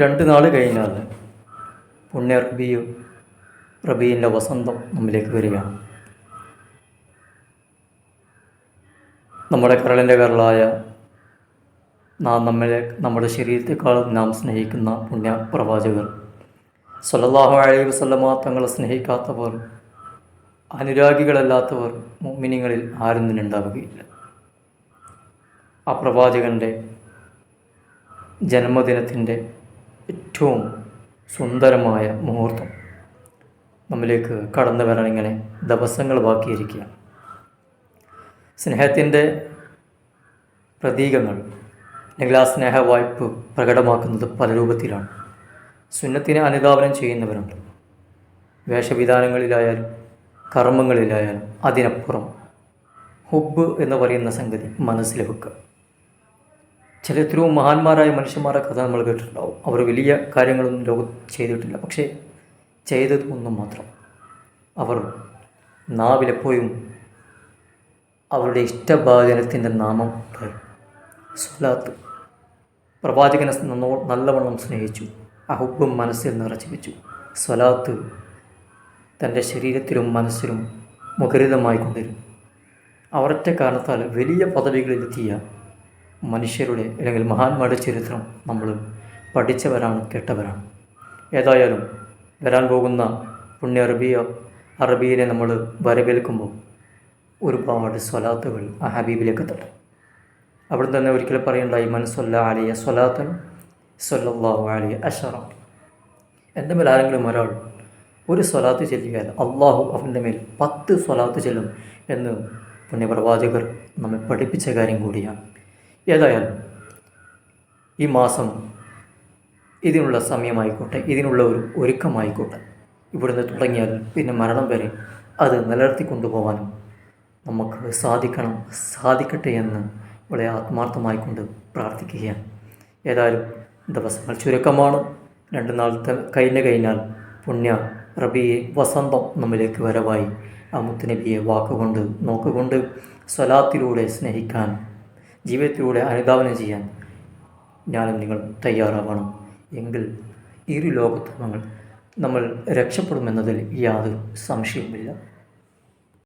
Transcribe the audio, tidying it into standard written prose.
രണ്ട് നാൾ കഴിഞ്ഞാൽ പുണ്യ റബീൻ്റെ വസന്തം നമ്മിലേക്ക് വരികയാണ്. നമ്മുടെ കരളിൻ്റെ കരളായ നമ്മുടെ ശരീരത്തെക്കാളും നാം സ്നേഹിക്കുന്ന പുണ്യ പ്രവാചകർ സ്വല്ലല്ലാഹു അലൈഹി വസല്ലമ തങ്ങളെ സ്നേഹിക്കാത്തവർ, അനുരാഗികളല്ലാത്തവർ മുഅ്മിനീങ്ങളിൽ ആരും തന്നെ ഉണ്ടാവുകയില്ല. ആ പ്രവാചകൻ്റെ ജന്മദിനത്തിൻ്റെ ഏറ്റവും സുന്ദരമായ മുഹൂർത്തം നമ്മിലേക്ക് കടന്നു വരാൻ ഇങ്ങനെ ദിവസങ്ങൾ ബാക്കിയിരിക്കുക. സ്നേഹത്തിൻ്റെ പ്രതീകങ്ങൾ അല്ലെങ്കിൽ ആ സ്നേഹ വായ്പ് പ്രകടമാക്കുന്നത് പല രൂപത്തിലാണ്. സുന്നത്തിനെ അനുധാവനം ചെയ്യുന്നവരുണ്ട്. വേഷവിധാനങ്ങളിലായാലും കർമ്മങ്ങളിലായാലും അതിനപ്പുറം ഹുബ്ബ് എന്ന് പറയുന്ന സംഗതി മനസ്സിൽ വെക്കുക. ചില എത്രയോ മഹാന്മാരായ മനുഷ്യന്മാരെ കഥ നമ്മൾ കേട്ടിട്ടുണ്ടാവും. അവർ വലിയ കാര്യങ്ങളൊന്നും ലോകത്ത് ചെയ്തിട്ടില്ല, പക്ഷേ ചെയ്തത് ഒന്നും മാത്രം. അവർ നാവിലെപ്പോഴും അവരുടെ ഇഷ്ടഭാജനത്തിൻ്റെ നാമം സ്വലാത്ത്, പ്രവാചകനെ നല്ലവണ്ണം സ്നേഹിച്ചു. ആ ഹുബ്ബും മനസ്സിൽ നിറച്ചു വെച്ചു. സ്വലാത്ത് തൻ്റെ ശരീരത്തിലും മനസ്സിലും മുഖരിതമായി കൊണ്ടിരുന്നു. അവരൊറ്റ കാരണത്താൽ വലിയ പദവികളിലെത്തിയ മനുഷ്യരുടെ അല്ലെങ്കിൽ മഹാന്മാരുടെ ചരിത്രം നമ്മൾ പഠിച്ചവരാണ്, കേട്ടവരാണ്. ഏതായാലും വരാൻ പോകുന്ന പുണ്യ അറബിയെ നമ്മൾ വരവേൽക്കുമ്പോൾ ഒരുപാട് സ്വലാത്തുകൾ ആ ഹബീബിലേക്ക് എത്തട്ടെ. അവിടെ തന്നെ ഒരിക്കലും പറയണ്ടായി, മൻ സ്വല്ല അലൈയ സ്വലാത്തൻ സ്വല്ലല്ലാഹു അലൈഹി അശറ. എൻ്റെ മേൽ ആരെങ്കിലും ഒരാൾ ഒരു സ്വലാത്ത് ചൊല്ലിയാൽ അള്ളാഹു അവൻ്റെ മേൽ 10 സ്വലാത്ത് ചെല്ലും എന്ന് പുണ്യപ്രവാചകർ നമ്മെ പഠിപ്പിച്ച കാര്യം കൂടിയാണ്. ഏതായാലും ഈ മാസം ഇതിനുള്ള സമയമായിക്കോട്ടെ, ഇതിനുള്ള ഒരു ഒരുക്കമായിക്കോട്ടെ. ഇവിടുന്ന് തുടങ്ങിയാൽ പിന്നെ മരണം വരെ അത് നിലനിർത്തിക്കൊണ്ടുപോകാനും നമുക്ക് സാധിക്കട്ടെ എന്ന് വളരെ ആത്മാർത്ഥമായിക്കൊണ്ട് പ്രാർത്ഥിക്കുകയാണ്. ഏതായാലും ദിവസങ്ങൾ ചുരുക്കമാണ്. 2 നാൾ കഴിഞ്ഞാൽ പുണ്യ റബീ വസന്തം നമ്മിലേക്ക് വരവായി. ആ മുത്തുനബിയെ വാക്കുകൊണ്ട് നോക്കുകൊണ്ട് സ്വലാത്തിലൂടെ സ്നേഹിക്കാൻ, ജീവിതത്തിലൂടെ അനുധാവനം ചെയ്യാൻ ഞാനും നിങ്ങൾ തയ്യാറാവണം. എങ്കിൽ ഇരു ലോകത്ത് നമ്മൾ രക്ഷപ്പെടുമെന്നതിൽ യാതൊരു സംശയവുമില്ല.